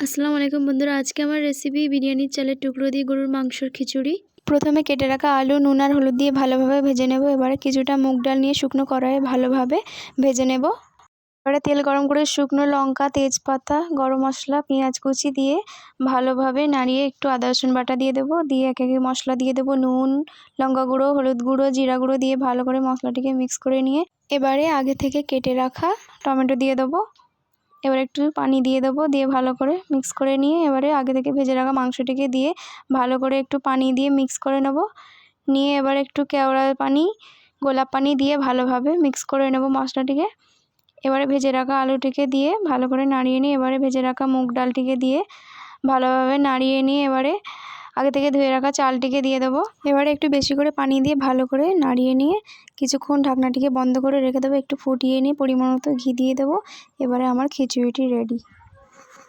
আসসালামু আলাইকুম বন্ধুরা, আজকে আমার রেসিপি বিরিয়ানির চালের টুকরো দিয়ে গরুর মাংসর খিচুড়ি। প্রথমে কেটে রাখা আলু নুন আর হলুদ দিয়ে ভালোভাবে ভেজে নেব। এবারে কিছুটা মুগ ডাল নিয়ে শুকনো কড়াইয়ে ভালোভাবে ভেজে নেব। এবারে তেল গরম করে শুকনো লঙ্কা, তেজপাতা, গরম মশলা, পেঁয়াজ কুচি দিয়ে ভালোভাবে নাড়িয়ে একটু আদা রসুন বাটা দিয়ে দেবো। দিয়ে এক একে মশলা দিয়ে দেবো, নুন, লঙ্কা গুঁড়ো, হলুদ গুঁড়ো, জিরা গুঁড়ো দিয়ে ভালো করে মশলাটিকে মিক্স করে নিয়ে এবারে আগে থেকে কেটে রাখা টমেটো দিয়ে দেবো। এবার একটু পানি দিয়ে দেবো, দিয়ে ভালো করে মিক্স করে নিয়ে এবারে আগে থেকে ভেজে রাখা মাংসটিকে দিয়ে ভালো করে একটু পানি দিয়ে মিক্স করে নেব। নিয়ে এবার একটু কেওড়া পানি, গোলাপ পানি দিয়ে ভালোভাবে মিক্স করে নেব মশলাটিকে। এবারে ভেজে রাখা আলুটিকে দিয়ে ভালো করে নাড়িয়ে নিয়ে এবারে ভেজে রাখা মুগ ডালটিকে দিয়ে ভালোভাবে নাড়িয়ে নিয়ে এবারে আগে থেকে ধুয়ে রাখা চালটিকে দিয়ে দেবো। এবারে একটু বেশি করে পানি দিয়ে ভালো করে নাড়িয়ে নিয়ে কিছুক্ষণ ঢাকনাটিকে বন্ধ করে রেখে দেবো। একটু ফুটিয়ে নিয়ে পরিমাণ মতো ঘি দিয়ে দেবো। এবারে আমার খিচুড়িটি রেডি।